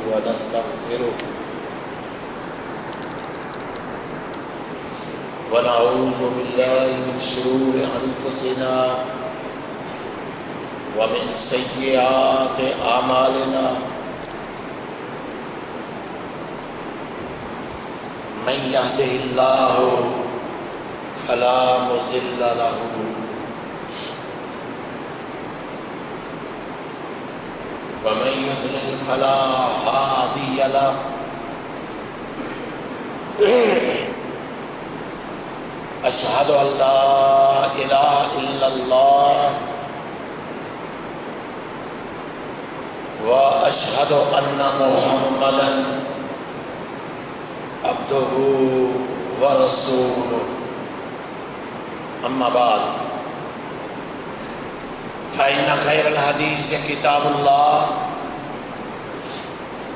ونستغفره ونعوذ بالله من شرور أنفسنا ومن سيئات أعمالنا من يهده الله فلا مضل له ومن يضلل فلا هادي له أشهد أن لا إله إلا الله وأشهد أن محمدا عبده ورسوله أما بعد فإن خير الحديث كتاب الله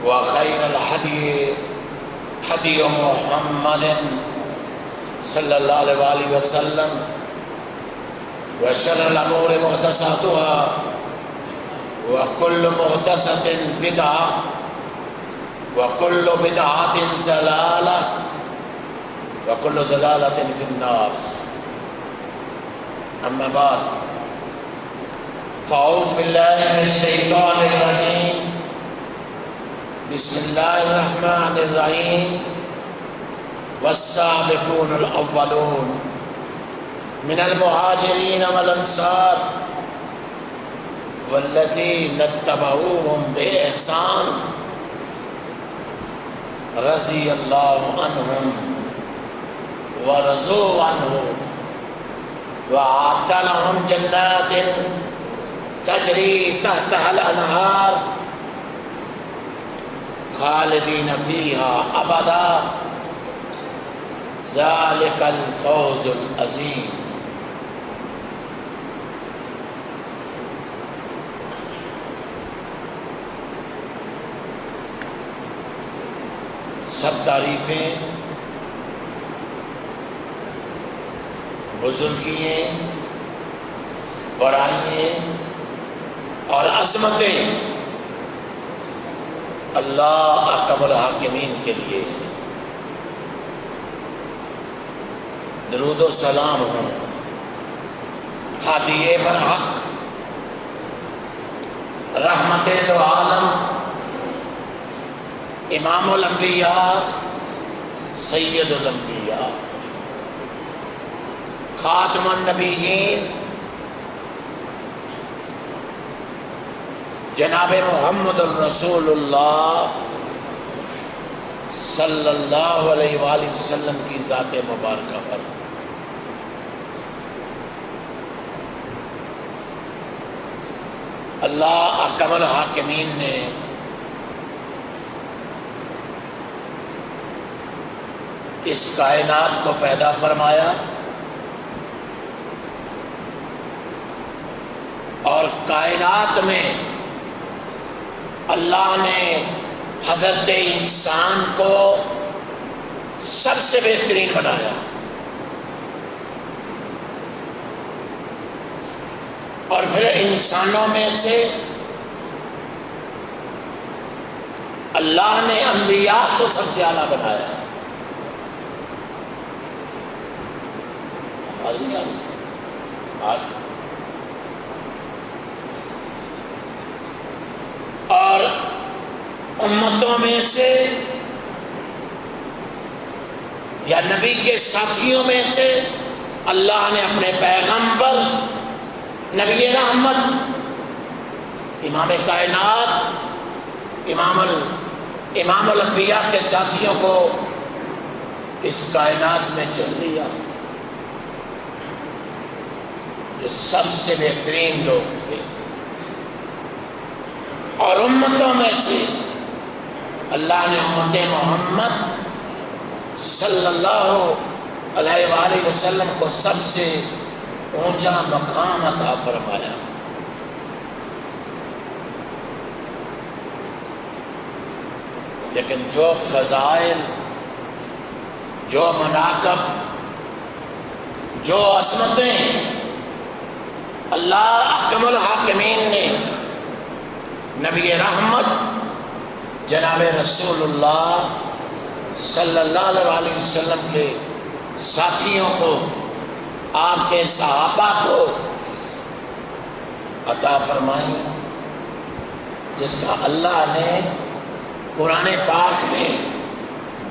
وخير الهدي هدي محمد صلى الله عليه وآله وسلم وشر الأمور محدثاتها وكل محدثة بدعة وكل بدعة ضلالة وكل ضلالة في النار. أما بعد فأعوذ بالله من الشيطان الرجيم بسم الله الرحمن الرحيم والسابقون الأولون من المهاجرين والأنصار والذين اتبعوهم بإحسان رضي الله عنهم ورضوا عنه وأعد لهم جنات تجري تحتها الأنهار خالدين فيها أبدا ذلك الفوز العظیم. سب تعریفیں بزرگییں بڑائییں اور عظمتیں اللہ احکم الحاکمین کے لیے. درود و سلام ہوں ہادی برحق رحمت دو عالم امام الانبیاء سید الانبیاء خاتم النبیین جناب محمد الرسول اللہ صلی اللہ علیہ وآلہ وسلم کی ذات مبارکہ پر اللہ احکم الحاکمین نے اس کائنات کو پیدا فرمایا اور کائنات میں اللہ نے حضرت انسان کو سب سے بہترین بنایا اور پھر انسانوں میں سے اللہ نے انبیاء کو سب سے اعلیٰ بنایا. اور امتوں میں سے یا نبی کے ساتھیوں میں سے اللہ نے اپنے پیغمبر نبی رحمت امام کائنات امام الانبیاء کے ساتھیوں کو اس کائنات میں چن لیا جو سب سے بہترین لوگ تھے. اور امتوں میں سے اللہ نے امت محمد صلی اللہ علیہ وآلہ وسلم کو سب سے اونچا مقام عطا فرمایا. لیکن جو فضائل، جو مناقب، جو عظمتیں اللہ احکم الحاکمین نے نبی رحمت جناب رسول اللہ صلی اللہ علیہ وسلم کے ساتھیوں کو، آپ کے صحابہ کو عطا فرمائی، جس کا اللہ نے قرآن پاک میں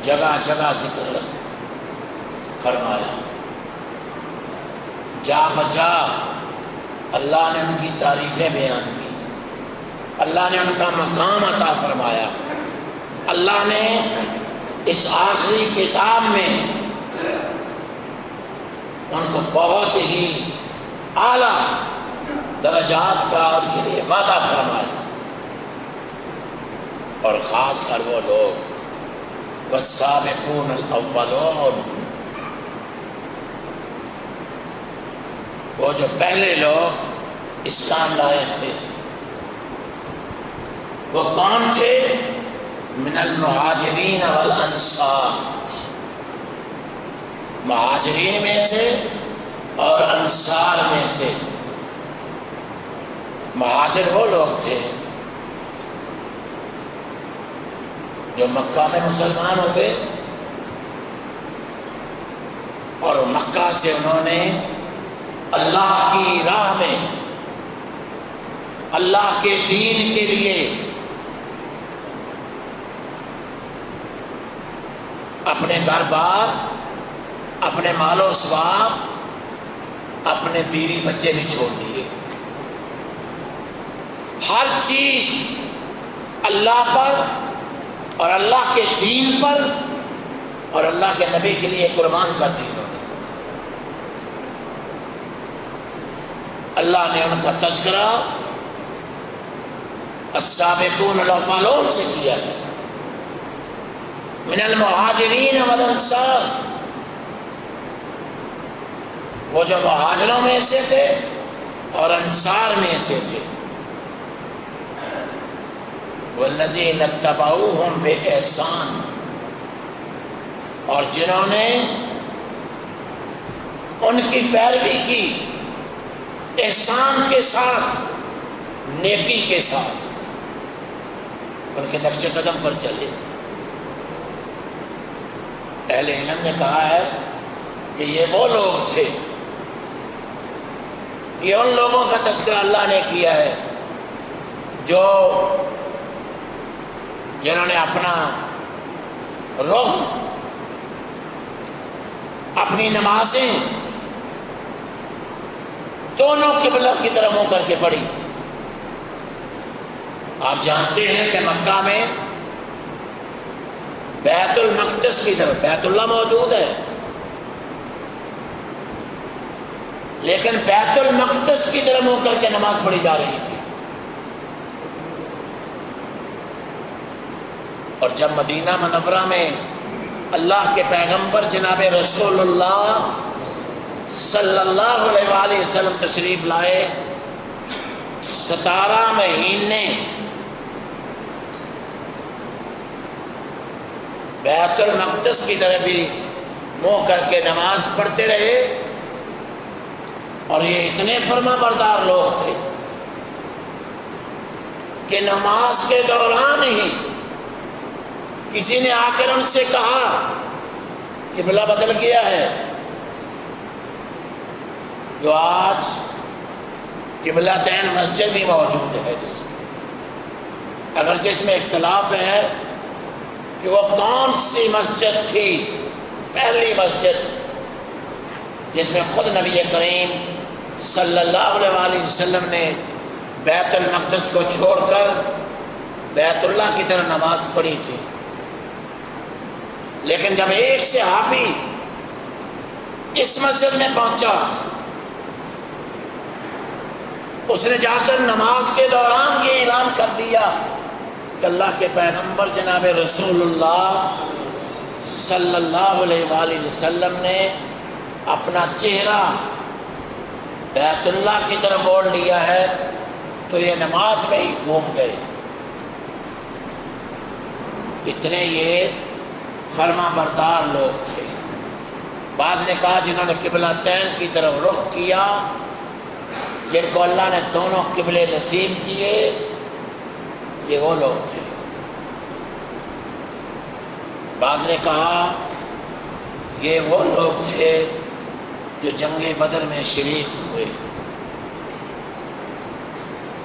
جگہ جگہ ذکر فرمایا۔ جا بجا اللہ نے ان کی تعریفیں بیان کی، اللہ نے ان کا مقام عطا فرمایا، اللہ نے اس آخری کتاب میں ان کو بہت ہی اعلیٰ درجات کا ان کے لیے وعدہ فرمایا۔ اور خاص کر وہ لوگ والسابقون الاولون، وہ جو پہلے لوگ اسلام لائے تھے، وہ کون تھے؟ من المہاجرین والانصار، مہاجرین میں سے اور انصار میں سے۔ مہاجر وہ لوگ تھے جو مکہ میں مسلمان ہو گئے اور مکہ سے انہوں نے اللہ کی راہ میں اللہ کے دین کے لیے اپنے گھر بار، اپنے مال و ثواب، اپنے بیوی بچے بھی چھوڑ دیے، ہر چیز اللہ پر اور اللہ کے دین پر اور اللہ کے نبی کے لیے قربان کر دی انہوں نے۔ اللہ نے ان کا تذکرہ السابقون الاولون سے کیا ہے، من المہاجرین والانصار، وہ جو مہاجروں میں سے تھے اور انصار میں سے تھے، والذین اتبعوہم بإحسان، اور جنہوں نے ان کی پیروی کی احسان کے ساتھ، نیکی کے ساتھ، ان کے نقش قدم پر چلے۔ اہل علم نے کہا ہے کہ یہ وہ لوگ تھے، یہ ان لوگوں کا تذکرہ اللہ نے کیا ہے جو جنہوں نے اپنا رخ، اپنی نمازیں دونوں قبلہ کی طرف منہ کر کے پڑھی۔ آپ جانتے ہیں کہ مکہ میں بیت المقدس کی طرف بیت اللہ موجود ہے، لیکن بیت المقدس کی طرف منہ کر کے نماز پڑھی جا رہی تھی، اور جب مدینہ منورہ میں اللہ کے پیغمبر جناب رسول اللہ صلی اللہ علیہ وآلہ وسلم تشریف لائے، 17 مہینے بیت المقدس کی طرف ہی منہ کر کے نماز پڑھتے رہے، اور یہ اتنے فرما بردار لوگ تھے کہ نماز کے دوران ہی کسی نے آ کر ان سے کہا کہ قبلہ بدل گیا ہے، جو آج قبلتین مسجد بھی موجود ہے، اگرچہ اس میں اختلاف ہے کہ وہ کون سی مسجد تھی، پہلی مسجد جس میں خود نبی کریم صلی اللہ علیہ وآلہ وسلم نے بیت المقدس کو چھوڑ کر بیت اللہ کی طرف نماز پڑھی تھی۔ لیکن جب ایک صحابی اس مسجد میں پہنچا، اس نے جا کر نماز کے دوران یہ اعلان کر دیا کہ اللہ کے پیغمبر جناب رسول اللہ صلی اللہ علیہ وآلہ وسلم نے اپنا چہرہ بیت اللہ کی طرف موڑ لیا ہے، تو یہ نماز میں ہی گھوم گئے۔ اتنے یہ فرما بردار لوگ تھے۔ بعض نے کہا جنہوں نے قبلتین کی طرف رخ کیا، جن کو اللہ نے دونوں قبلے نصیب کیے، یہ وہ لوگ تھے۔ بعض نے کہا یہ وہ لوگ تھے جو جنگ بدر میں شریک ہوئے،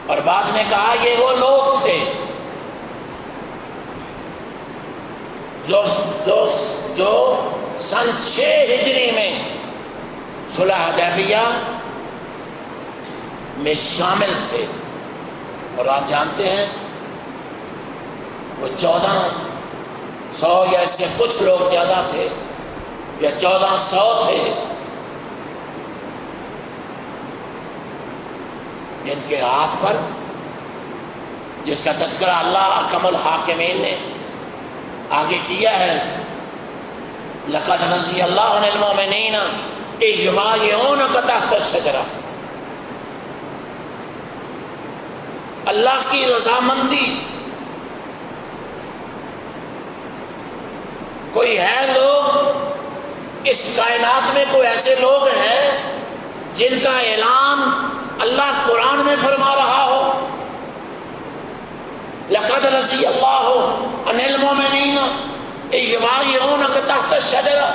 اور بعض نے کہا یہ وہ لوگ تھے جو سن 6 ہجری میں صلح حدیبیہ میں شامل تھے۔ اور آپ جانتے ہیں وہ 1400 یا اس سے کچھ لوگ زیادہ تھے، یا 1400 تھے، جن کے ہاتھ پر، جس کا تذکرہ اللہ احکم الحاکمین نے آگے کیا ہے، لقد رضی اللہ عن المؤمنین اذ یبایعونک تحت الشجرہ، اللہ کی رضامندی۔ کوئی ہے لوگ اس کائنات میں، کوئی ایسے لوگ ہیں جن کا اعلان اللہ قرآن میں فرما رہا ہو، لقد رضی اللہ عن المؤمنین اذ یبایعونک تحت الشجرہ،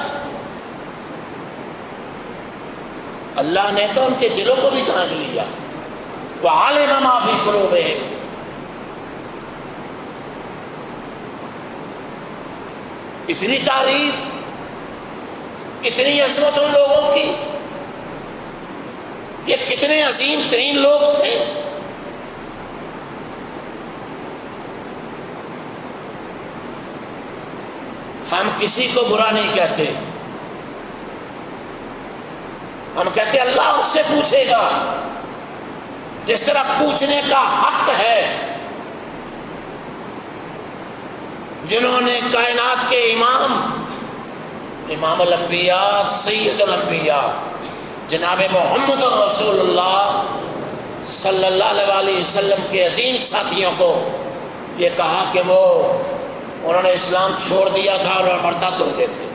اللہ نے تو ان کے دلوں کو بھی جان لیا، وعلم ما فی قلوبہم، اتنی تعریف، اتنی عظمت ان لوگوں کی، یہ کتنے عظیم ترین لوگ تھے۔ ہم کسی کو برا نہیں کہتے، ہم کہتے اللہ اس سے پوچھے گا جس طرح پوچھنے کا حق ہے، جنہوں نے کائنات کے امام الانبیاء، سید الانبیاء جناب محمد رسول اللہ صلی اللہ علیہ وسلم کے عظیم ساتھیوں کو یہ کہا کہ وہ انہوں نے اسلام چھوڑ دیا تھا اور مرتد ہو گئے تھے،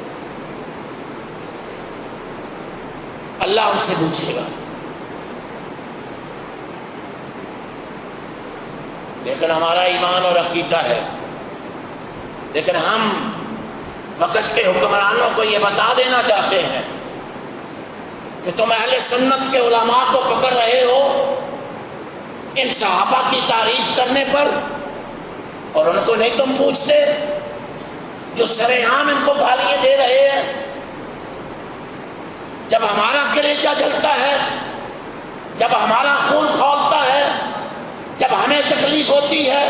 اللہ ان سے پوچھے گا۔ لیکن ہمارا ایمان اور عقیدہ ہے، لیکن ہم وقت کے حکمرانوں کو یہ بتا دینا چاہتے ہیں کہ تم اہل سنت کے علماء کو پکڑ رہے ہو ان صحابہ کی تعریف کرنے پر، اور ان کو نہیں تم پوچھتے جو سرعام ان کو گالیاں دے رہے ہیں۔ جب ہمارا کلیجہ جلتا ہے، جب ہمارا خون کھولتا ہے، جب ہمیں تکلیف ہوتی ہے،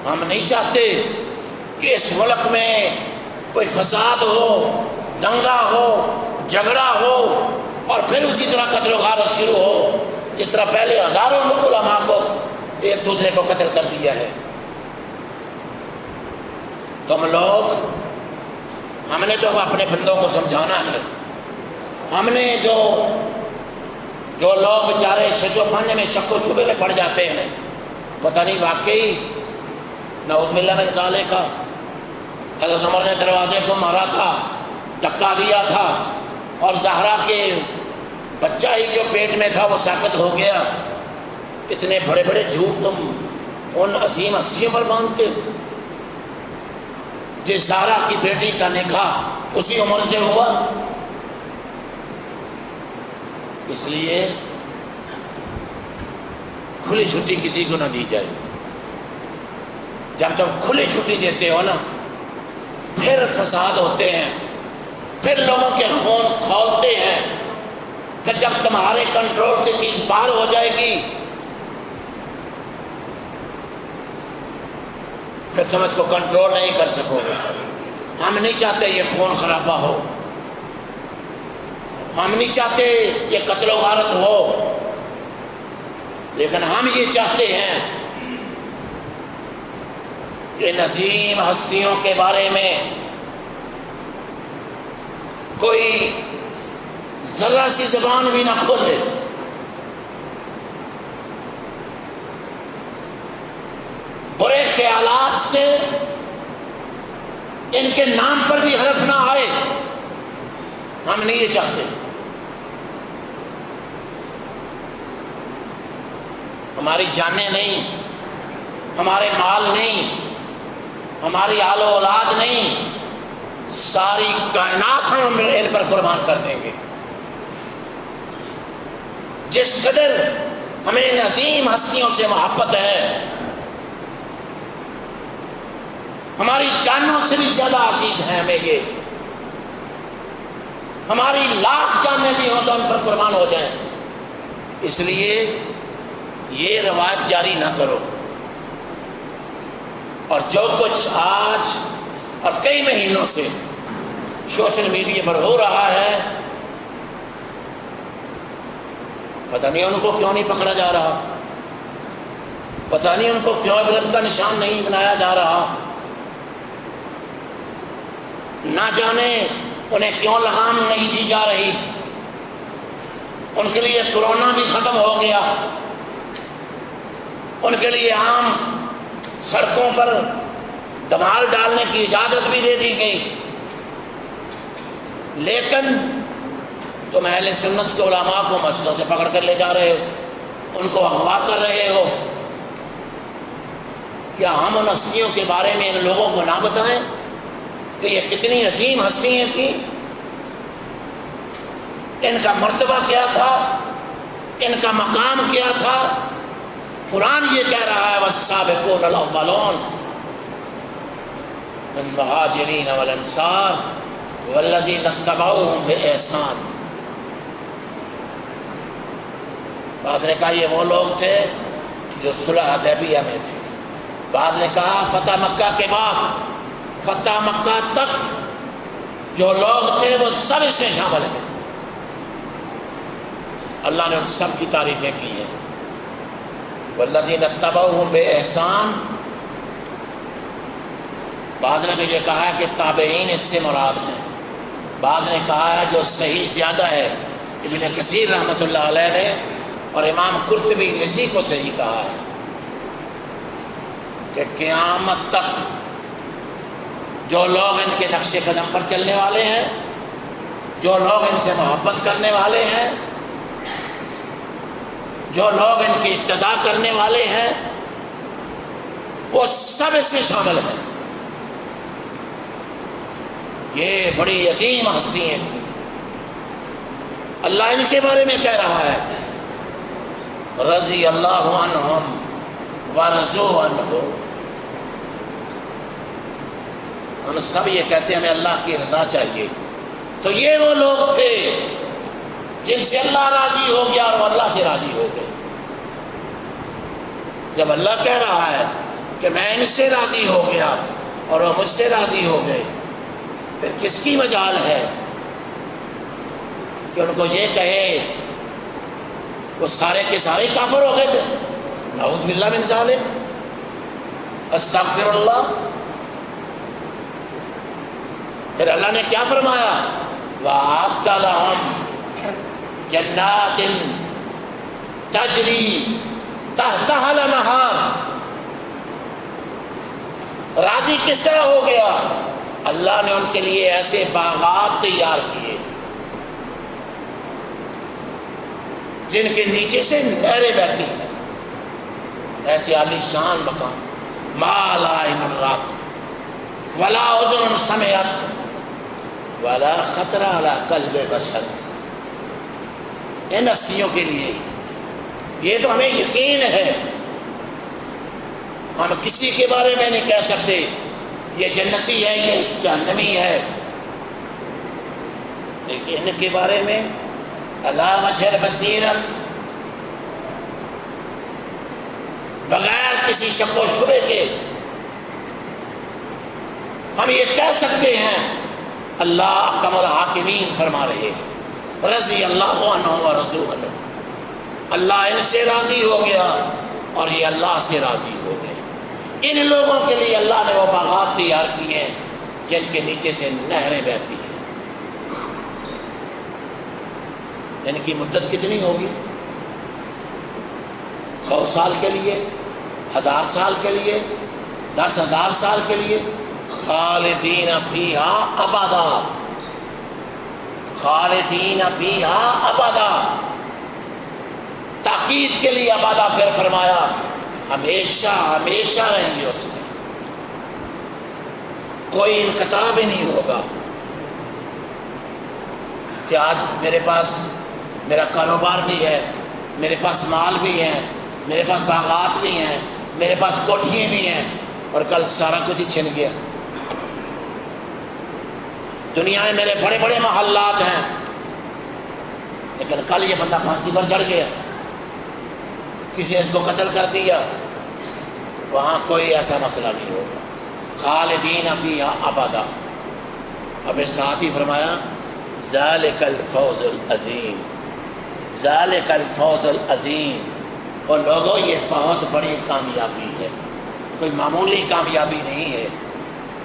ہم نہیں چاہتے کہ اس ملک میں کوئی فساد ہو، دنگا ہو، جھگڑا ہو، اور پھر اسی طرح قتل و غارت شروع ہو جس طرح پہلے ہزاروں علماء کو ایک دوسرے کو قتل کر دیا ہے۔ تم لوگ، ہم نے تو اپنے بندوں کو سمجھانا ہے، ہم نے جو لوگ بیچارے شجو پانے میں شک و شبے میں پڑ جاتے ہیں، پتہ نہیں واقعی نعوذ باللہ من ذالک کا حضرت عمر نے دروازے کو مارا تھا، دھکا دیا تھا، اور زہرا کے بچہ ہی جو پیٹ میں تھا وہ ساقط ہو گیا، اتنے بڑے بڑے جھوٹ تم ان عظیم ہستیوں پر باندھتے ہو۔ جس زہرا کی بیٹی کا نکاح اسی عمر سے ہوا، اس لیے کھلی چھٹی کسی کو نہ دی جائے۔ جب تم کھلی چھٹی دیتے ہو نا، پھر فساد ہوتے ہیں، پھر لوگوں کے خون کھولتے ہیں، پھر جب تمہارے کنٹرول سے چیز باہر ہو جائے گی پھر تم اس کو کنٹرول نہیں کر سکو گے۔ ہم نہیں چاہتے یہ خون خرابہ ہو، ہم نہیں چاہتے یہ قتل و غارت ہو، لیکن ہم یہ چاہتے ہیں کہ عظیم ہستیوں کے بارے میں کوئی ذرا سی زبان بھی نہ کھولے، برے خیالات سے ان کے نام پر بھی حرف نہ آئے، ہم نہیں یہ چاہتے۔ ہماری جانیں نہیں، ہمارے مال نہیں، ہماری آل و اولاد نہیں، ساری کائنات ہم ان پر قربان کر دیں گے۔ جس قدر ہمیں ان عظیم ہستیوں سے محبت ہے، ہماری جانوں سے بھی زیادہ عزیز ہیں ہمیں یہ، ہماری لاکھ جانیں بھی ہوں تو ان پر قربان ہو جائیں۔ اس لیے یہ روایت جاری نہ کرو، اور جو کچھ آج اور کئی مہینوں سے سوشل میڈیا پر ہو رہا ہے، پتہ نہیں ان کو کیوں نہیں پکڑا جا رہا، پتہ نہیں ان کو کیوں عبرت کا نشان نہیں بنایا جا رہا، نہ جانے انہیں کیوں لگام نہیں دی جا رہی۔ ان کے لیے کورونا بھی ختم ہو گیا، ان کے لیے عام سڑکوں پر دمال ڈالنے کی اجازت بھی دے دی گئی، لیکن تم اہل سنت کے علماء کو مسجدوں سے پکڑ کر لے جا رہے ہو، ان کو اغوا کر رہے ہو۔ کیا ہم ان ہستیوں کے بارے میں ان لوگوں کو نہ بتائیں کہ یہ کتنی عظیم ہستیاں تھیں، ان کا مرتبہ کیا تھا، ان کا مقام کیا تھا؟ قرآن یہ کہہ رہا ہے والسابقون الاولون من المہاجرین والانصار والذین اتبعوہم بإحسان۔ بعض نے کہا یہ وہ لوگ تھے جو صلح حدیبیہ میں تھے، بعض نے کہا فتح مکہ کے بعد فتح مکہ تک جو لوگ تھے وہ سب اس میں شامل ہیں۔ اللہ نے ان سب کی تعریفیں کی ہیں۔ والذین اتبعوہم بإحسان، بعض نے تو یہ کہا ہے کہ تابعین اس سے مراد ہیں، بعض نے کہا ہے جو صحیح زیادہ ہے ابن کثیر رحمۃ اللہ علیہ نے اور امام قرطبی نے اسی کو صحیح کہا ہے کہ قیامت تک جو لوگ ان کے نقش قدم پر چلنے والے ہیں، جو لوگ ان سے محبت کرنے والے ہیں، جو لوگ ان کی اقتداء کرنے والے ہیں، وہ سب اس میں شامل ہیں۔ یہ بڑی عظیم ہستیاں تھیں، اللہ ان کے بارے میں کہہ رہا ہے رضی اللہ عنہم ورضوا عنہ۔ ہم سب یہ کہتے ہیں ہمیں اللہ کی رضا چاہیے، تو یہ وہ لوگ تھے جن سے اللہ راضی ہو گیا اور وہ اللہ سے راضی ہو گئے۔ جب اللہ کہہ رہا ہے کہ میں ان سے راضی ہو گیا اور وہ مجھ سے راضی ہو گئے، پھر کس کی مجال ہے کہ ان کو یہ کہے وہ سارے کے سارے کافر ہو گئے تھے؟ نعوذ باللہ من ذالک، استغفر اللہ۔ پھر اللہ نے کیا فرمایا؟ وَأَعَدَّ لَهُمْ جَنَّاتٍ تَجْرِي تَحْتَهَا الْأَنْهَارُ۔ راضی کس طرح ہو گیا؟ اللہ نے ان کے لیے ایسے باغات تیار کیے جن کے نیچے سے نہریں بہتی ہیں، ایسے عالی شان مکان، ما لا عین رأت ولا اذن سمعت ولا خطر علی قلب بشر۔ ان ہستیوں کے لیے یہ تو ہمیں یقین ہے، ہم کسی کے بارے میں نہیں کہہ سکتے یہ جنتی ہے یہ جہنمی ہے، لیکن ان کے بارے میں علی وجہ البصیرت، بغیر کسی شک و شبہ کے ہم یہ کہہ سکتے ہیں اللہ احکم الحاکمین فرما رہے ہیں رضی اللہ عنہ ورضوا عنہ۔ اللہ ان سے راضی ہو گیا اور یہ اللہ سے راضی ہو گئے۔ ان لوگوں کے لیے اللہ نے وہ باغات تیار کیے ہیں جن کے نیچے سے نہریں بہتی ہیں۔ ان کی مدت کتنی ہوگی؟ 100 سال کے لیے، 1000 سال کے لیے، 10,000 سال کے لیے؟ خالدین فیہا ابدا، خالدین فیہا ابدا، تاکید کے لیے ابدا، پھر فرمایا ہمیشہ ہمیشہ رہیں گے اس میں۔ کوئی انقطاع بھی نہیں ہوگا کہ آج میرے پاس میرا کاروبار بھی ہے، میرے پاس مال بھی ہے، میرے پاس باغات بھی ہیں، میرے پاس کوٹھیاں بھی ہیں، اور کل سارا کچھ ہی چھن گیا۔ دنیا میں میرے بڑے بڑے محلات ہیں، لیکن کل یہ بندہ پھانسی پر چڑھ گیا، کسی نے اس کو قتل کر دیا، وہاں کوئی ایسا مسئلہ نہیں ہوگا۔ خالدین فیہا ابدا۔ اور پھر ساتھ ہی فرمایا ذالک الفوز العظیم، ذالک الفوز العظیم۔ اور لوگوں یہ بہت بڑی کامیابی ہے، کوئی معمولی کامیابی نہیں ہے۔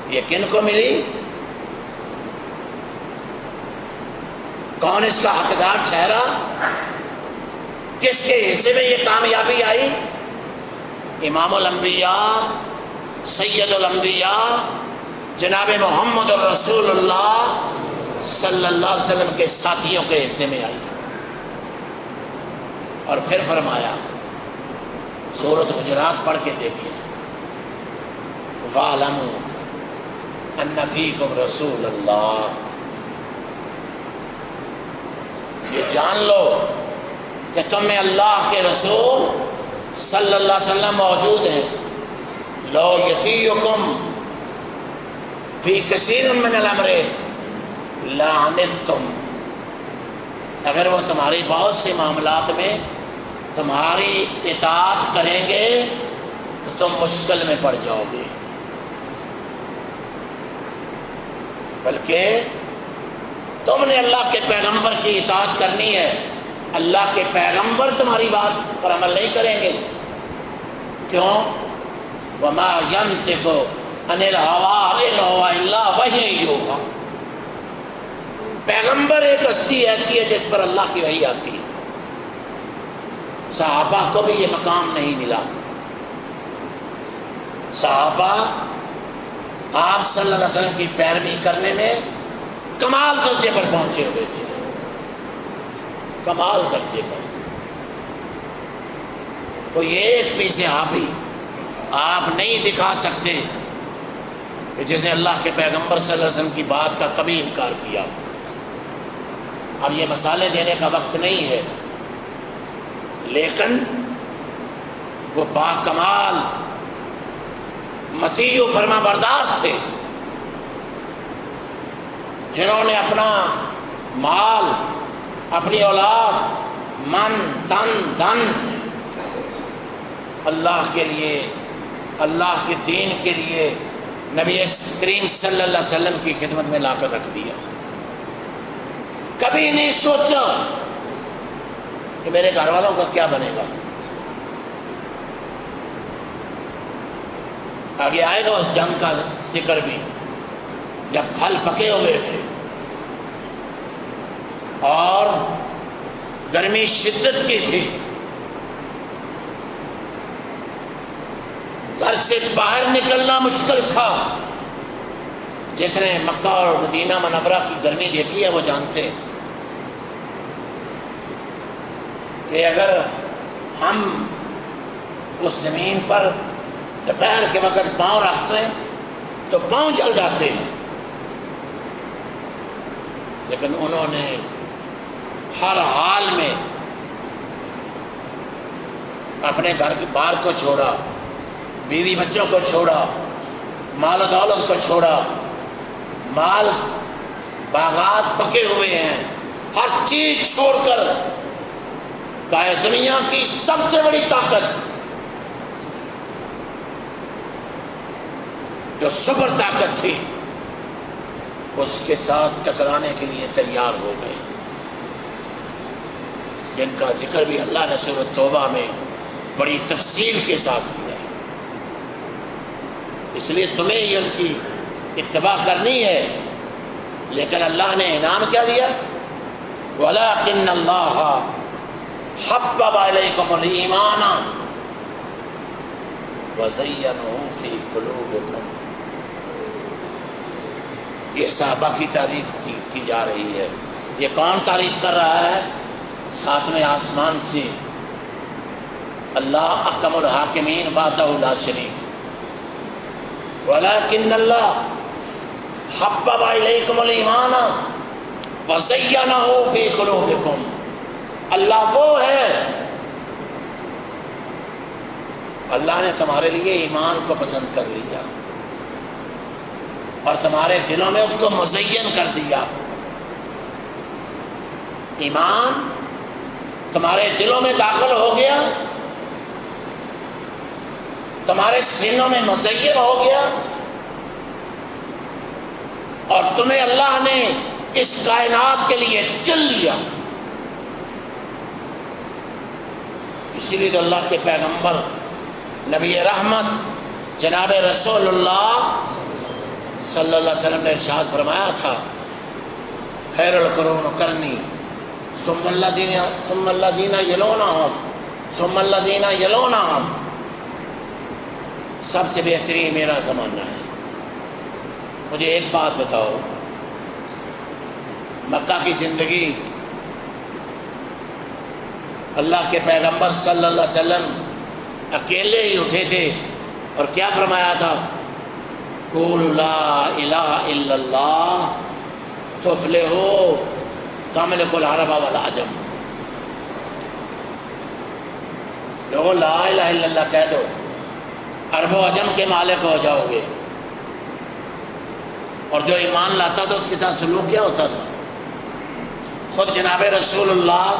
یہ کن کو ملی؟ کون اس کا حقدار ٹھہرا؟ کس کے حصے میں یہ کامیابی آئی؟ امام الانبیاء، سید الانبیاء، جناب محمد الرسول اللہ صلی اللہ علیہ وسلم کے ساتھیوں کے حصے میں آئی۔ اور پھر فرمایا، سورۃ حجرات پڑھ کے دیکھیں، وَاعْلَمُوا أَنَّ فِيكُمْ رَسُولَ اللَّهِ، یہ جان لو کہ تم میں اللہ کے رسول صلی اللہ علیہ وسلم موجود ہیں۔ لو یطیعکم فی کثیر من الامر لعنتم، اگر وہ تمہاری بہت سے معاملات میں تمہاری اطاعت کریں گے تو تم مشکل میں پڑ جاؤ گے، بلکہ تم نے اللہ کے پیغمبر کی اطاعت کرنی ہے۔ اللہ کے پیغمبر تمہاری بات پر عمل نہیں کریں گے، کیوں؟ وما ينطق عن الهوى ان هو الا وحی یوحی۔ پیغمبر ایک ہستی ایسی ہے جس پر اللہ کی وحی آتی ہے۔ صحابہ کو بھی یہ مقام نہیں ملا۔ صحابہ آپ صلی اللہ علیہ وسلم کی پیروی کرنے میں کمال درجے پر پہنچے ہوئے تھے، کمال درجے پر۔ کوئی ایک بھی صحابی آپ نہیں دکھا سکتے کہ جس نے اللہ کے پیغمبر صلی اللہ علیہ وسلم کی بات کا کبھی انکار کیا۔ اب یہ مثالیں دینے کا وقت نہیں ہے، لیکن وہ باکمال مطیع و فرما بردار تھے، جنہوں نے اپنا مال، اپنی اولاد، من، تن، دھن اللہ کے لیے، اللہ کے دین کے لیے، نبی کریم صلی اللہ علیہ وسلم کی خدمت میں لا کر رکھ دیا۔ کبھی نہیں سوچا کہ میرے گھر والوں کا کیا بنے گا۔ آگے آئے گا اس جنگ کا ذکر بھی، جب پھل پکے ہوئے تھے اور گرمی شدت کی تھی، گھر سے باہر نکلنا مشکل تھا۔ جس نے مکہ اور مدینہ منورہ کی گرمی دیکھی ہے وہ جانتے ہیں کہ اگر ہم اس زمین پر دوپہر کے وقت پاؤں رکھتے ہیں تو پاؤں جل جاتے ہیں، لیکن انہوں نے ہر حال میں اپنے گھر کے بار کو چھوڑا، بیوی بچوں کو چھوڑا، مال و دولت کو چھوڑا، مال باغات پکے ہوئے ہیں، ہر چیز چھوڑ کر کہا دنیا کی سب سے بڑی طاقت جو سپر طاقت تھی اس کے ساتھ ٹکرانے کے لیے تیار ہو گئے، جن کا ذکر بھی اللہ نے سورۃ توبہ میں بڑی تفصیل کے ساتھ کیا ہے۔ اس لیے تمہیں یہ ان کی اتباع کرنی ہے، لیکن اللہ نے انعام کیا دیا؟ وَلَٰكِنَّ اللَّهَ حَبَّبَ إِلَيْكُمُ الْإِيمَانَ وَزَيَّنَهُ فِي قُلُوبِكُمْ۔ یہ صحابہ کی تعریف کی جا رہی ہے۔ یہ کون تعریف کر رہا ہے؟ ساتویں آسمان سے اللہ احکم الحاکمین وحدہ لا شریک۔ وَلَٰكِنَّ اللَّهَ حبب الیکم الایمان وزینہ فی قلوبکم، اللہ وہ ہے، اللہ نے تمہارے لیے ایمان کو پسند کر لیا اور تمہارے دلوں میں اس کو مزین کر دیا۔ ایمان تمہارے دلوں میں داخل ہو گیا، تمہارے سینوں میں مزین ہو گیا، اور تمہیں اللہ نے اس کائنات کے لیے چن لیا۔ اسی لیے تو اللہ کے پیغمبر نبی رحمت جناب رسول اللہ صلی اللہ علیہ وسلم نے ارشاد فرمایا تھا، خیر القرون قرنی ثم الذین یلونہم ثم الذین یلونہم، سب سے بہترین میرا زمانہ ہے۔ مجھے ایک بات بتاؤ، مکہ کی زندگی اللہ کے پیغمبر صلی اللہ علیہ وسلم اکیلے ہی اٹھے تھے اور کیا فرمایا تھا؟ قولوا لا الہ الا اللہ تفلحوا تملک العرب والعجم۔ لوگوں لا الہ الا اللہ کہہ دو، عرب و عجم کے مالک ہو جاؤ گے۔ اور جو ایمان لاتا تھا اس کے ساتھ سلوک کیا ہوتا تھا؟ خود جناب رسول اللہ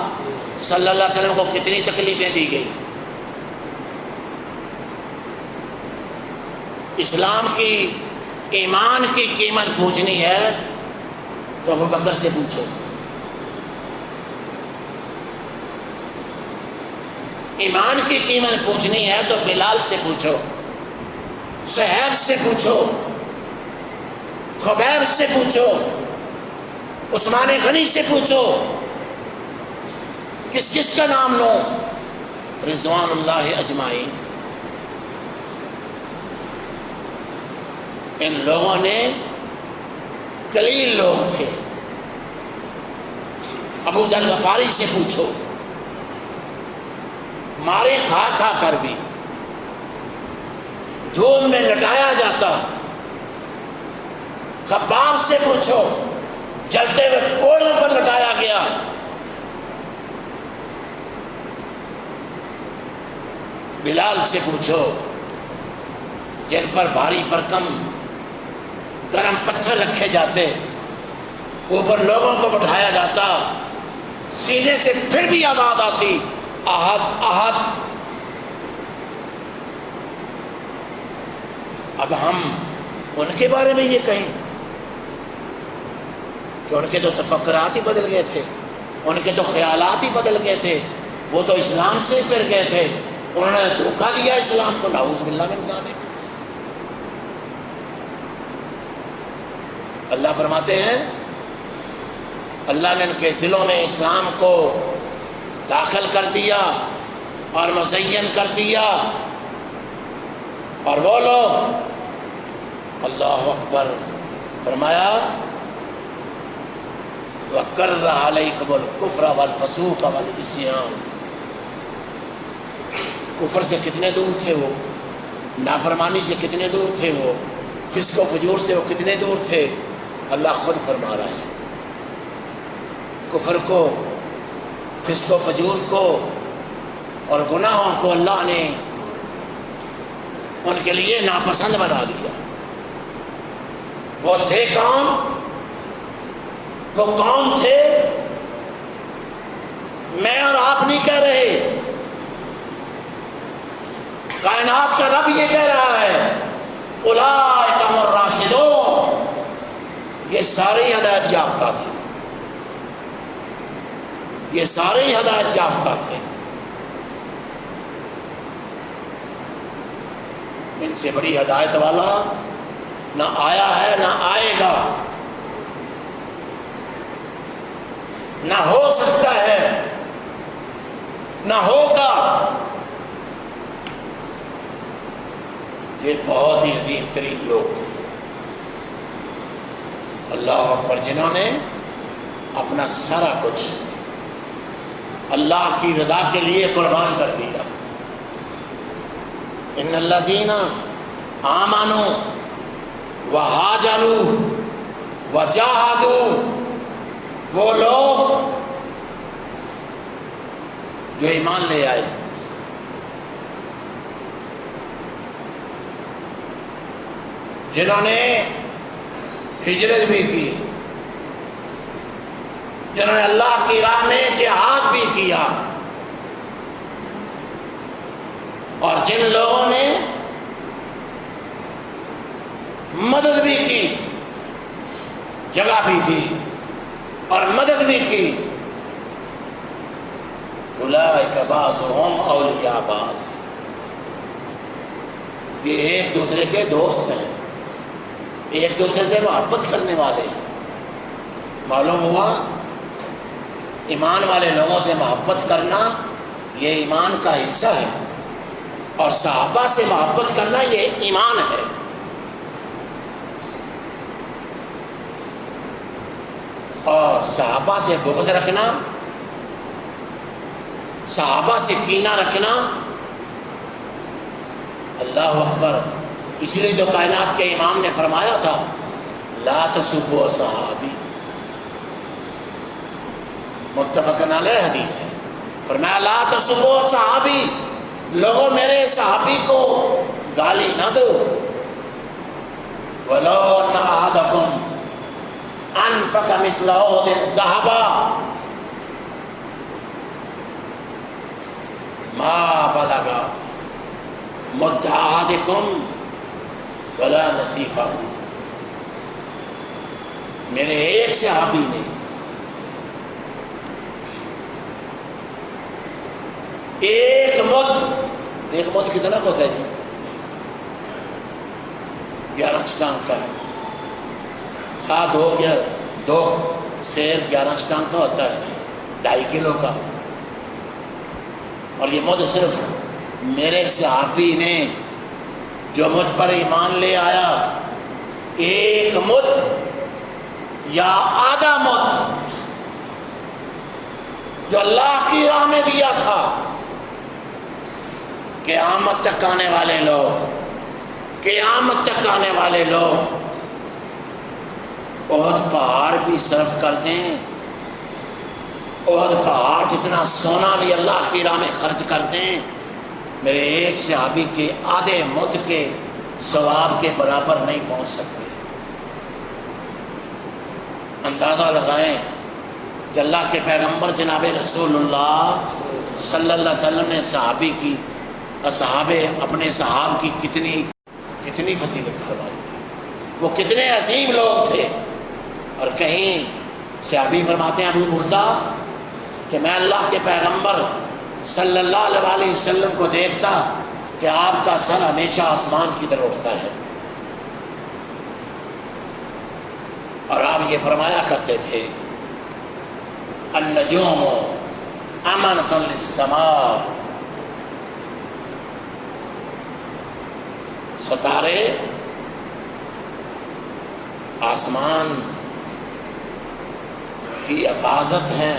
صلی اللہ علیہ وسلم کو کتنی تکلیفیں دی گئی۔ اسلام کی، ایمان کی قیمت پوچھنی ہے تو ابو بکر سے پوچھو، ایمان کی قیمت پوچھنی ہے تو بلال سے پوچھو، صہیب سے پوچھو، خبیب سے پوچھو، عثمان غنی سے پوچھو، کس کس کا نام لو، رضوان اللہ اجمعین۔ ان لوگوں نے، قلیل لوگ تھے، ابو ذر غفاری سے پوچھو، مارے کھا کھا کر بھی دھوپ میں لٹایا جاتا۔ خباب سے پوچھو، جلتے ہوئے کوئلوں پر لٹایا گیا۔ بلال سے پوچھو، جن پر بھاری بھرکم گرم پتھر رکھے جاتے، اوپر لوگوں کو بٹھایا جاتا، سینے سے پھر بھی آواز آتی احد احد۔ اب ہم ان کے بارے میں یہ کہیں کہ ان کے تو تفکرات ہی بدل گئے تھے، ان کے تو خیالات ہی بدل گئے تھے، وہ تو اسلام سے پھر گئے تھے، انہوں نے دھوکہ دیا اسلام کو، نعوذ باللہ من ذالک۔ اللہ فرماتے ہیں اللہ نے ان کے دلوں میں اسلام کو داخل کر دیا اور مزین کر دیا، اور وہ لوگ، اللہ اکبر، فرمایا وَقَرَّ عَلَيْكُمُ الْكُفْرَ وَالْفُسُوقَ وَالْعِصْيَانَ۔ کفر سے کتنے دور تھے وہ، نافرمانی سے کتنے دور تھے وہ، فسق و فجور سے وہ کتنے دور تھے۔ اللہ خود فرما رہا ہے، کفر کو، فسق و فجور کو اور گناہوں کو اللہ نے ان کے لیے ناپسند بنا دیا۔ وہ تھے کون؟ وہ کون تھے؟ میں اور آپ نہیں کہہ رہے، کائنات کا رب یہ کہہ رہا ہے، اولئک هم الراشدون، یہ سارے ہدایت یافتہ تھے، یہ سارے ہدایت یافتہ تھے۔ ان سے بڑی ہدایت والا نہ آیا ہے نہ آئے گا، نہ ہو سکتا ہے، نہ ہوگا۔ یہ بہت ہی عظیم ترین لوگ تھے، اللہ اکبر، جنہوں نے اپنا سارا کچھ اللہ کی رضا کے لیے قربان کر دیا۔ ان الذین آمنوا وہاجروا وجاہدوا، وہ لوگ جو ایمان لے آئے، جنہوں نے ہجرت بھی کی، جنہوں نے اللہ کی راہ میں جہاد بھی کیا، اور جن لوگوں نے مدد بھی کی، جگہ بھی دی اور مدد بھی کی، اولئک بعضهم اولیاء بعض، یہ ایک دوسرے کے دوست ہیں، ایک دوسرے سے محبت کرنے والے ہیں۔ معلوم ہوا ایمان والے لوگوں سے محبت کرنا یہ ایمان کا حصہ ہے، اور صحابہ سے محبت کرنا یہ ایمان ہے۔ اور صحابہ سے بغض رکھنا، صحابہ سے کینہ رکھنا، اللہ اکبر، اسی لیے تو کائنات کے امام نے فرمایا تھا لا تسبوا صحابی، متفق علیہ حدیث ہے، فرمایا لا تسبوا صحابی، لوگوں میرے صحابی کو گالی نہ دو، وَلَوْ أَنَّ أَحَدَكُمْ أَنفَقَ مِثْلَ أُحُدٍ ذَهَبًا مَا بَلَغَ مُدَّ أَحَدِكُمْ وَلَا نَصِيفَهُ، میرے ایک صحابی نے ایک مد کتنا ہوتا ہے جی؟ 11 چٹان کا، 7 ہو گیا، 2 سیر 11 چٹان کا ہوتا ہے، 2.5 کلو کا، اور یہ مد صرف میرے صحابی نے جو مجھ پر ایمان لے آیا، ایک مد یا آدھا مد جو اللہ کی راہ میں دیا تھا، قیامت تک آنے والے لوگ، قیامت تک آنے والے لوگ احد پہاڑ بھی صرف کر دیں، احد پہاڑ جتنا سونا بھی اللہ کی راہ میں خرچ کر دیں، میرے ایک صحابی کے آدھے مد کے ثواب کے برابر نہیں پہنچ سکتے۔ اندازہ لگائیں کہ اللہ کے پیغمبر جناب رسول اللہ صلی اللہ علیہ وسلم نے صحابی کی، اصحاب اپنے صحاب کی کتنی فضیلت فرمائی تھی، وہ کتنے عظیم لوگ تھے۔ اور کہیں صحابی فرماتے ہیں ابو بردہ کہ میں اللہ کے پیغمبر صلی اللہ علیہ وسلم کو دیکھتا کہ آپ کا سر ہمیشہ آسمان کی طرف اٹھتا ہے، اور آپ یہ فرمایا کرتے تھے النجوم امنۃ للسماء، ستارے آسمان کی حفاظت ہیں،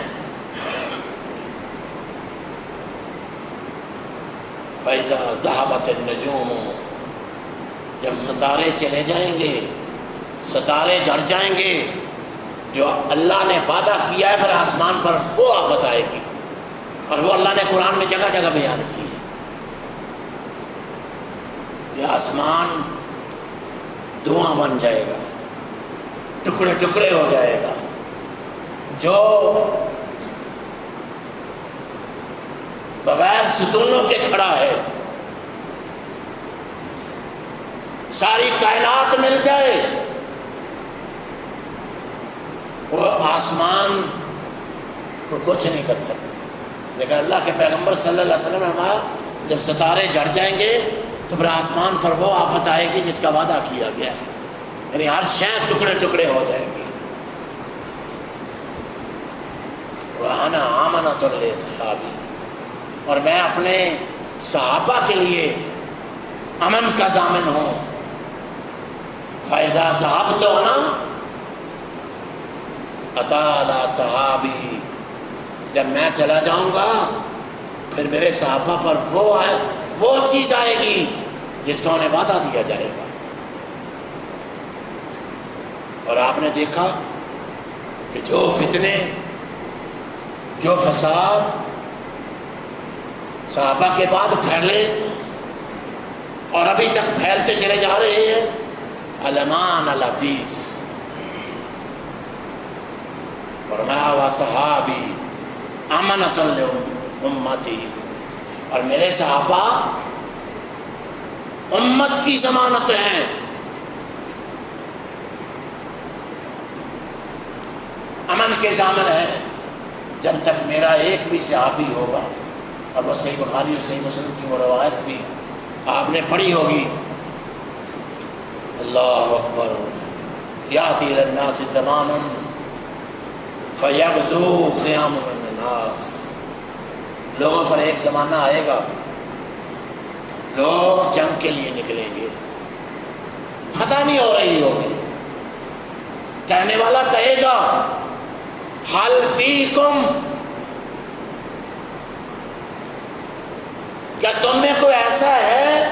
فَإِذَا ذَهَبَتِ النُّجُومُ، جب ستارے چلے جائیں گے، ستارے جھڑ جائیں گے، جو اللہ نے وعدہ کیا ہے پھر آسمان پر وہ آفت آئے گی، اور وہ اللہ نے قرآن میں جگہ جگہ بیان کی ہے۔ یہ آسمان دھواں بن جائے گا، ٹکڑے ٹکڑے ہو جائے گا، جو بغیر ستونوں کے کھڑا ہے، ساری کائنات مل جائے وہ آسمان کو کچھ نہیں کر سکتے، لیکن اللہ کے پیغمبر صلی اللہ علیہ وسلم نے فرمایا جب ستارے جھڑ جائیں گے تو پھر آسمان پر وہ آفت آئے گی جس کا وعدہ کیا گیا ہے، یعنی ہر شے ٹکڑے ٹکڑے ہو جائیں گے۔ وَأَنَا آمَنَةٌ لِّأَصْحَابِي، اور میں اپنے صحابہ کے لیے امن کا ضامن ہوں۔ فَإِذَا ذَهَبْتُ أَنَا أَتَىٰ عَلَىٰ صَحَابِي، جب میں چلا جاؤں گا پھر میرے صحابہ پر وہ چیز آئے گی جس کا انہیں وعدہ دیا جائے گا۔ اور آپ نے دیکھا کہ جو فتنے، جو فساد صحابہ کے بعد پھیلے اور ابھی تک پھیلتے چلے جا رہے ہیں، علمان الحفیظ فرمایا وصحابی امنۃ لامتی، اور میرے صحابہ امت کی ضمانت ہیں۔ امن کے ضامن ہے جب تک میرا ایک بھی صحابی ہوگا، اور وہ صحیح بخاری اور صحیح مسلم کی وہ روایت بھی آپ نے پڑھی ہوگی، اللہ اکبر، یاتی الی الناس زمان فیغزو فیام من الناس، لوگوں پر ایک زمانہ آئے گا، لوگ جنگ کے لیے نکلیں گے، فتح نہیں ہو رہی ہوگی، کہنے والا کہے گا حل فیکم، کیا تم میں کوئی ایسا ہے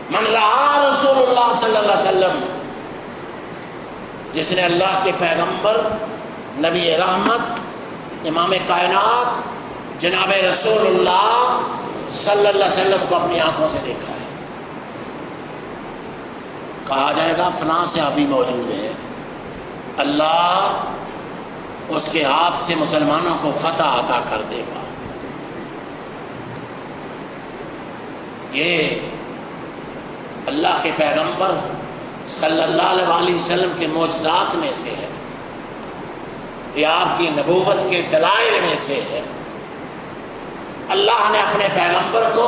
من رعا رسول اللہ صلی اللہ علیہ وسلم، جس نے اللہ کے پیغمبر نبی رحمت امام کائنات جناب رسول اللہ صلی اللہ علیہ وسلم کو اپنی آنکھوں سے دیکھا ہے؟ کہا جائے گا فلاں صحابی موجود ہے، اللہ اس کے ہاتھ سے مسلمانوں کو فتح عطا کر دے گا۔ یہ اللہ کے پیغمبر صلی اللہ علیہ وسلم کے معجزات میں سے ہے، یہ آپ کی نبوت کے دلائل میں سے ہے۔ اللہ نے اپنے پیغمبر کو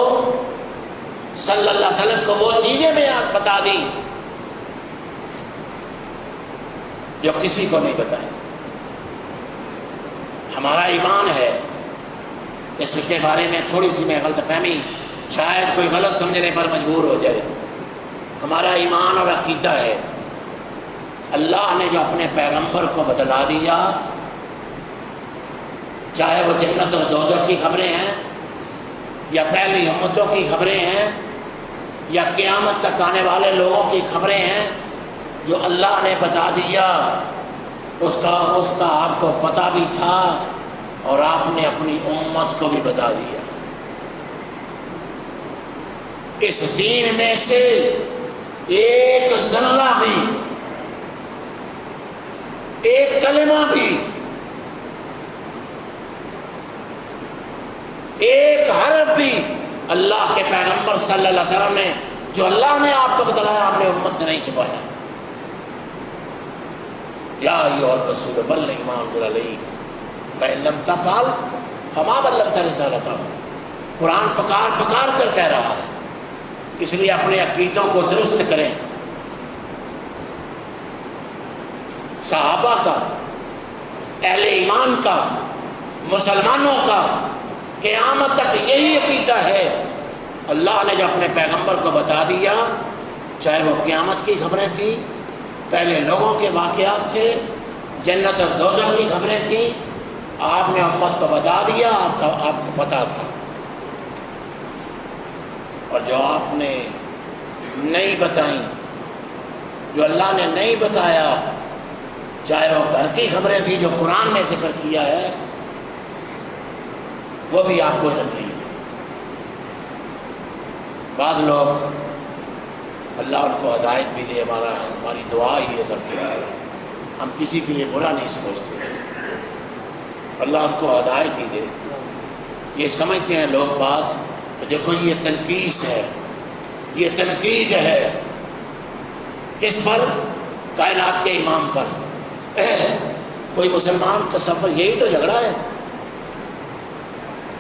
صلی اللہ علیہ وسلم کو وہ چیزیں بیان بتا دی جو کسی کو نہیں بتائی۔ ہمارا ایمان ہے، اس کے بارے میں تھوڑی سی میں غلط فہمی، شاید کوئی غلط سمجھنے پر مجبور ہو جائے، ہمارا ایمان اور عقیدہ ہے اللہ نے جو اپنے پیغمبر کو بتلا دیا، چاہے وہ جنت اور دوزخ کی خبریں ہیں، یا پہلی امتوں کی خبریں ہیں، یا قیامت تک آنے والے لوگوں کی خبریں ہیں، جو اللہ نے بتا دیا اس کا آپ کو پتہ بھی تھا، اور آپ نے اپنی امت کو بھی بتا دیا۔ اس دین میں سے ایک ذرہ بھی، ایک کلمہ بھی، ایک حرف بھی اللہ کے پیغمبر صلی اللہ علیہ وسلم نے جو اللہ نے آپ کو بتلایا آپ نے امت سے نہیں چھپایا۔ یا ایھا الرسول بلغ ما انزل الیک فإن لم تفعل فما بلغت رسالتہ، قرآن پکار پکار کر کہہ رہا ہے، اس لیے اپنے عقیدوں کو درست کریں۔ صحابہ کا، اہل ایمان کا، مسلمانوں کا قیامت تک یہی عقیدہ ہے، اللہ نے جو اپنے پیغمبر کو بتا دیا، چاہے وہ قیامت کی خبریں تھیں، پہلے لوگوں کے واقعات تھے، جنت اور دوزخ کی خبریں تھیں، آپ نے امت کو بتا دیا، آپ کو پتہ تھا۔ اور جو آپ نے نہیں بتائیں، جو اللہ نے نہیں بتایا، چاہے وہ گھر کی خبریں تھیں جو قرآن نے ذکر کیا ہے، وہ بھی آپ کو علم نہیں ہے۔ بعض لوگ، اللہ ان کو ہدایت بھی دے، ہماری دعا ہی ہے سب کے لیے، ہم کسی کے لیے برا نہیں سوچتے، اللہ ان کو ہدایت ہی دے۔ یہ سمجھتے ہیں لوگ بعض کہ دیکھو یہ تنقید ہے، یہ تنقید ہے کس پر؟ کائنات کے امام پر۔ کوئی مسلمان تصور، یہی تو جھگڑا ہے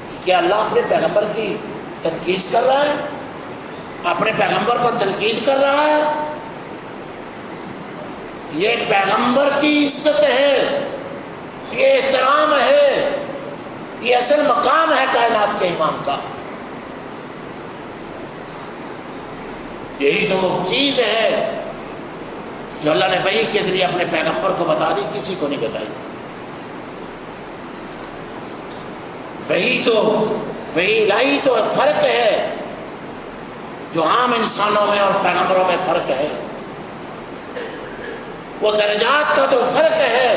کہ کیا اللہ اپنے پیغمبر کی تنقید کر رہا ہے، اپنے پیغمبر پر تنقید کر رہا ہے؟ یہ پیغمبر کی عزت ہے، یہ احترام ہے، یہ اصل مقام ہے کائنات کے امام کا۔ یہی تو وہ چیز ہے جو اللہ نے وحی کے ذریعے اپنے پیغمبر کو بتا دی، کسی کو نہیں بتائی۔ وہی الہی تو فرق ہے جو عام انسانوں میں اور پیغمبروں میں فرق ہے۔ وہ درجات کا تو فرق ہے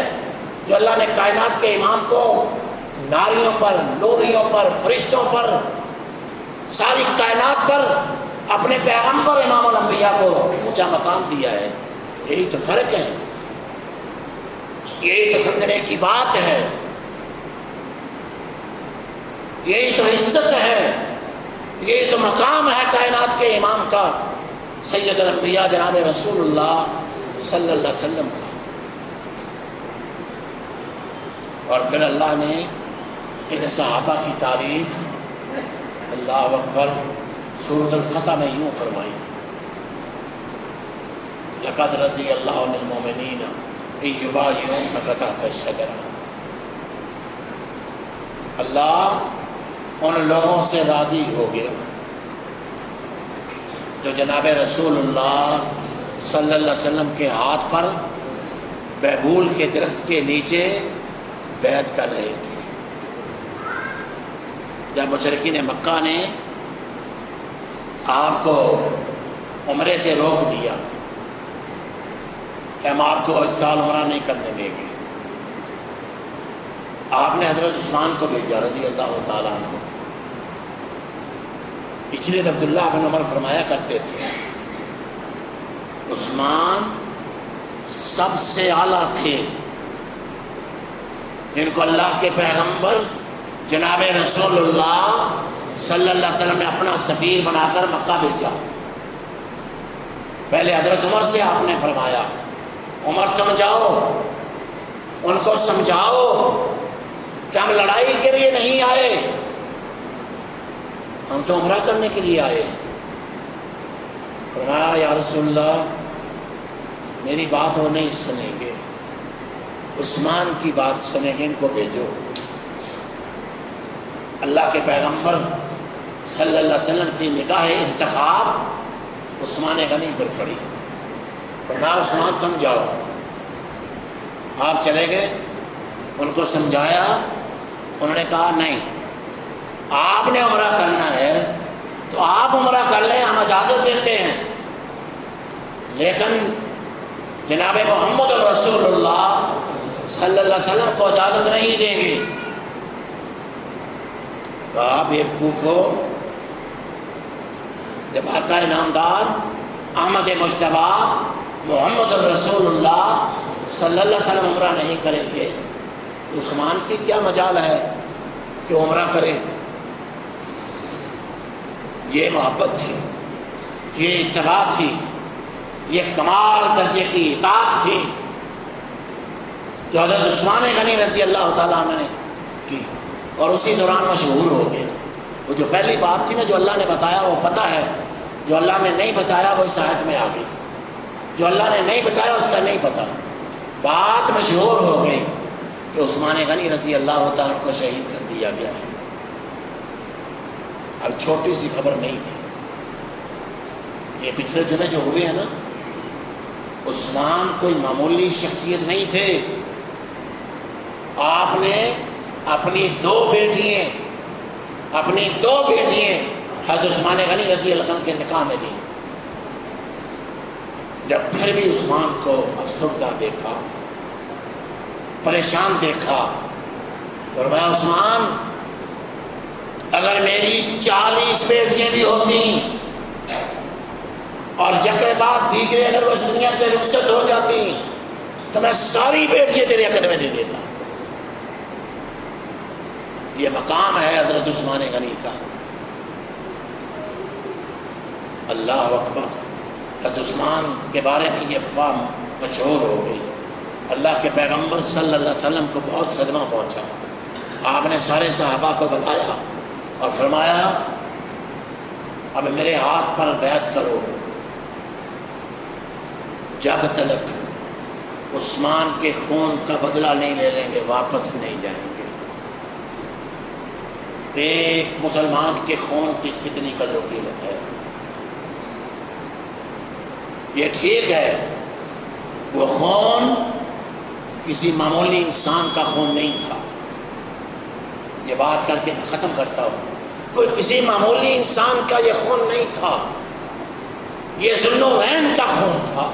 جو اللہ نے کائنات کے امام کو ناریوں پر، نوریوں پر، فرشتوں پر، ساری کائنات پر اپنے پیغمبر امام الانبیاء کو اونچا مقام دیا ہے. یہی تو فرق ہے، یہی تو سمجھنے کی بات ہے، یہی تو عزت ہے، یہی تو مقام ہے کائنات کے امام کا، سید الانبیاء جناب رسول اللہ صلی اللہ علیہ وسلم کا. اور پھر اللہ نے ان صحابہ کی تعریف اللہ اکبر سورۃ الفتح میں یوں فرمائی: لقد رضی اللہ عن المؤمنین اذ یبایعونک تحت الشجرہ. اللہ ان لوگوں سے راضی ہو گیا جو جناب رسول اللہ صلی اللہ علیہ وسلم کے ہاتھ پر بیبول کے درخت کے نیچے بیعت کر رہے تھے. جب مشرکین مکہ نے آپ کو عمرے سے روک دیا کہ ہم آپ کو اس سال عمرہ نہیں کرنے دیں گے، آپ نے حضرت عثمان کو بھیجا رضی اللہ تعالیٰ عنہ. پچھلے عبداللہ بن عمر فرمایا کرتے تھے عثمان سب سے اعلیٰ تھے جن کو اللہ کے پیغمبر جناب رسول اللہ صلی اللہ علیہ وسلم نے اپنا سفیر بنا کر مکہ بھیجا. پہلے حضرت عمر سے آپ نے فرمایا عمر تم جاؤ ان کو سمجھاؤ کہ ہم لڑائی کے لیے نہیں آئے، ہم تو عمرہ کرنے کے لیے آئے. فرمایا یا رسول اللہ میری بات وہ نہیں سنیں گے، عثمان کی بات سنیں گے، ان کو بھیجو. اللہ کے پیغمبر صلی اللہ علیہ وسلم کی نگاہ انتخاب عثمان غنی پر پڑی. فرمایا عثمان تم جاؤ. آپ چلے گئے، ان کو سمجھایا، انہوں نے کہا نہیں آپ نے عمرہ کرنا ہے تو آپ عمرہ کر لیں، ہم اجازت دیتے ہیں، لیکن جناب محمد رسول اللہ صلی اللہ علیہ وسلم کو اجازت نہیں دیں گے. کہا بیوقوف ہو، جب آقا انعامدار احمد مجتبیٰ محمد رسول اللہ صلی اللہ علیہ وسلم عمرہ نہیں کریں گے تو عثمان کی کیا مجال ہے کہ عمرہ کرے. یہ محبت تھی، یہ اتباع تھی، یہ کمال درجے کی اطاعت تھی جو حضرت عثمان غنی رضی اللہ تعالیٰ عنہ نے کی، اور اسی دوران مشہور ہو گیا. وہ جو پہلی بات تھی نا جو اللہ نے بتایا وہ پتہ ہے، جو اللہ نے نہیں بتایا وہ اس آیت میں آ گئی، جو اللہ نے نہیں بتایا اس کا نہیں پتہ. بات مشہور ہو گئی کہ عثمان غنی رضی اللہ تعالیٰ کو شہید کر دیا گیا ہے. اب چھوٹی سی خبر نہیں تھی. یہ پچھلے جمعے جو ہوئے ہیں نا، عثمان کوئی معمولی شخصیت نہیں تھے. آپ نے اپنی دو بیٹیاں حضرت عثمان غنی رضی اللہ عنہ کے نکاح میں دی. جب پھر بھی عثمان کو افسردہ دیکھا، پریشان دیکھا، فرمایا عثمان اگر میری 40 بیٹیاں بھی ہوتی اور یکے بعد دیگرے اگر وہ اس دنیا سے رخصت ہو جاتی تو میں ساری بیٹیاں تیرے عقد میں دے دیتا. یہ مقام ہے حضرت عثمان غنی کا. اللہ اکبر. حضرت عثمان کے بارے میں یہ افواہ مشہور ہو گئی. اللہ کے پیغمبر صلی اللہ علیہ وسلم کو بہت صدمہ پہنچا. آپ نے سارے صحابہ کو بتایا اور فرمایا اب میرے ہاتھ پر بیعت کرو، جب تک عثمان کے خون کا بدلہ نہیں لے لیں گے واپس نہیں جائیں گے. ایک مسلمان کے خون کی کتنی قدر و قیمت ہے. یہ ٹھیک ہے وہ خون کسی معمولی انسان کا خون نہیں تھا. یہ بات کر کے میں ختم کرتا ہوں. کوئی کسی معمولی انسان کا یہ خون نہیں تھا. یہ ذوالنورین کا خون تھا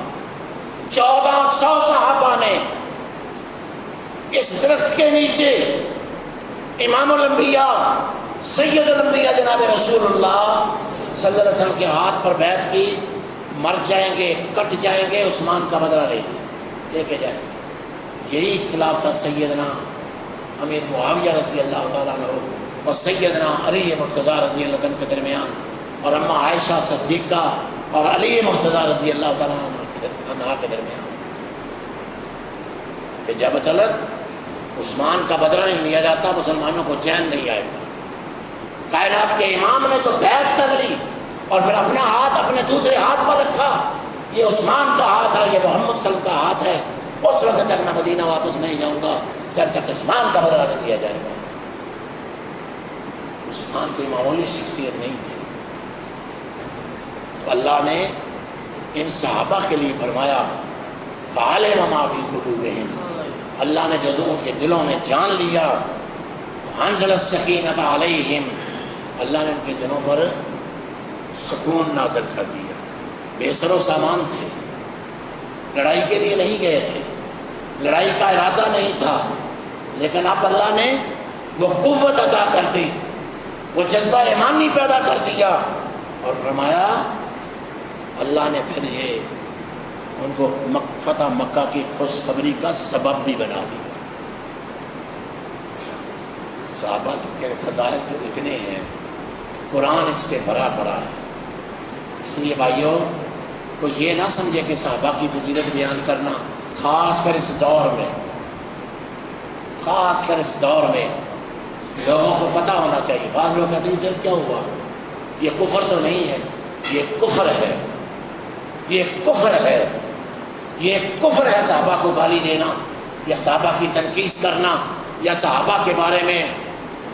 1400 صحابہ نے اس درخت کے نیچے امام الانبیاء سید الانبیاء جناب رسول اللہ صلی اللہ علیہ وسلم کے ہاتھ پر بیعت کی، مر جائیں گے، کٹ جائیں گے، عثمان کا بدلہ لے کے جائیں گے۔ یہی اختلاف تھا سیدنا امیر معاویہ رضی اللہ تعالیٰ عنہ اور سیدنا علی مرتضیٰ رضی اللہ عنہ کے درمیان، اور اماں عائشہ صدیقہ اور علی مرتضیٰ رضی اللہ تعالیٰ عنہ کے درمیان، کہ جب تک عثمان کا بدلہ نہیں لیا جاتا مسلمانوں کو چین نہیں آئے گا۔ کائنات کے امام نے تو بیعت کر لی اور پھر اپنا ہاتھ اپنے دوسرے ہاتھ پر رکھا، یہ عثمان کا ہاتھ ہے، یہ محمد صلی اللہ علیہ وسلم کا ہاتھ ہے، اس وقت تک میں مدینہ واپس نہیں جاؤں گا جب تک عثمان کا بدلہ نہیں لیا جائے گا۔ عثمان کوئی معمولی شخصیت نہیں تھی، تو اللہ نے ان صحابہ کے لیے فرمایا فعلم ما فی قلوبہم، اللہ نے جو ان کے دلوں میں جان لیا، انزل السکینۃ علیہم، اللہ نے ان کے دلوں پر سکون نازل کر دیا۔ بے سر و سامان تھے، لڑائی کے لیے نہیں گئے تھے، لڑائی کا ارادہ نہیں تھا، لیکن اب اللہ نے وہ قوت عطا کر دی، وہ جذبہ ایمانی پیدا کر دیا، اور فرمایا اللہ نے پھر یہ ان کو فتح مکہ کی خوشخبری کا سبب بھی بنا دیا۔ صحابہ کے فضائل تو اتنے ہیں، قرآن اس سے بھرا پڑا ہے۔ اس لیے بھائیوں کو یہ نہ سمجھے کہ صحابہ کی فضیلت بیان کرنا، خاص کر اس دور میں لوگوں کو پتہ ہونا چاہیے۔ بعض لوگ کہتے ہیں پھر کیا ہوا، یہ کفر تو نہیں ہے، یہ کفر ہے، یہ کفر ہے، یہ کفر ہے صحابہ کو گالی دینا یا صحابہ کی تنقید کرنا یا صحابہ کے بارے میں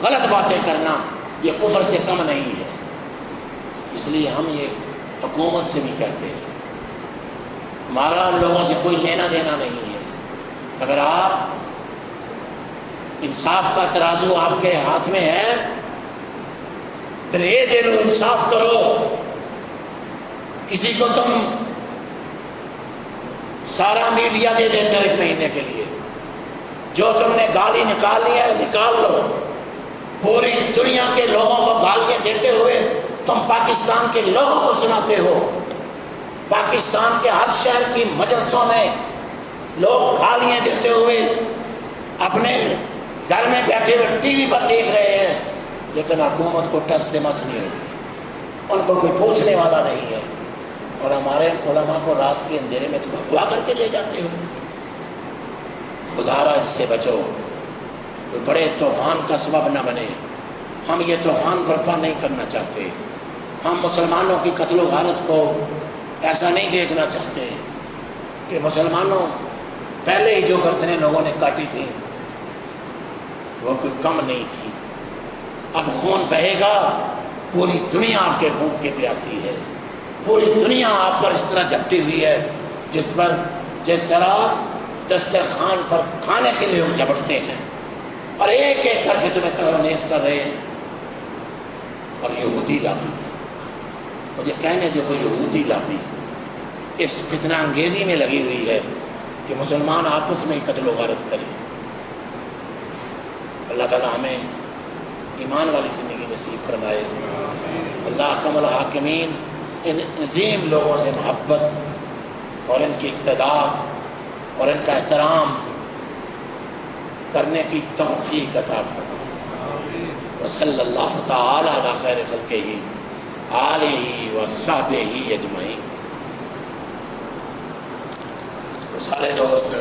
غلط باتیں کرنا، یہ کفر سے کم نہیں ہے۔ اس لیے ہم یہ حکومت سے بھی کہتے ہیں، ہمارا ان لوگوں سے کوئی لینا دینا نہیں ہے۔ اگر آپ انصاف کا ترازو آپ کے ہاتھ میں ہے، پھر یہ دے لو، انصاف کرو۔ کسی کو تم سارا میڈیا دے دیتے ہو 1 مہینے کے لیے، جو تم نے گالی نکالنی ہے نکال لو۔ پوری دنیا کے لوگوں کو گالیاں دیتے ہوئے تم پاکستان کے لوگوں کو سناتے ہو۔ پاکستان کے ہر شہر کی مجلسوں میں لوگ گالیاں دیتے ہوئے اپنے گھر میں بیٹھے ہوئے ٹی وی پر دیکھ رہے ہیں، لیکن حکومت کو ٹس سے مچ نہیں ہوتی، ان کو کوئی پوچھنے والا نہیں ہے۔ اور ہمارے علماء کو رات کے اندھیرے میں تم اغوا کر کے لے جاتے ہو۔ خدا را اس سے بچو، کوئی بڑے طوفان کا سبب نہ بنے۔ ہم یہ طوفان برپا نہیں کرنا چاہتے، ہم مسلمانوں کی قتل و غارت کو ایسا نہیں دیکھنا چاہتے کہ مسلمانوں پہلے ہی جو گردنیں لوگوں نے کاٹی تھیں وہ کوئی کم نہیں تھی، اب خون بہے گا، پوری دنیا آپ کے خون کے پیاسی ہے، پوری دنیا آپ پر اس طرح جھپٹی ہوئی ہے جس طرح دسترخوان پر کھانے کے لیے وہ جھپٹتے ہیں، اور ایک ایک کر کے تمہیں قتل نیز کر رہے ہیں۔ اور یہودی لابی، مجھے کہنے جو کوئی یہودی لابی اس فتنہ انگیزی میں لگی ہوئی ہے کہ مسلمان آپس میں ہی قتل و غارت کریں۔ اللہ تعالیٰ ہمیں ایمان والی زندگی نصیب فرمائے۔ اللہ حکم الحاکمین ان عظیم لوگوں سے محبت اور ان کی اقتداء اور ان کا احترام کرنے کی توفیق عطا فرمائے۔ وصلی اللہ تعالی علی خیر خلقہ آلہ وصحبہ اجمعین۔ سارے دوست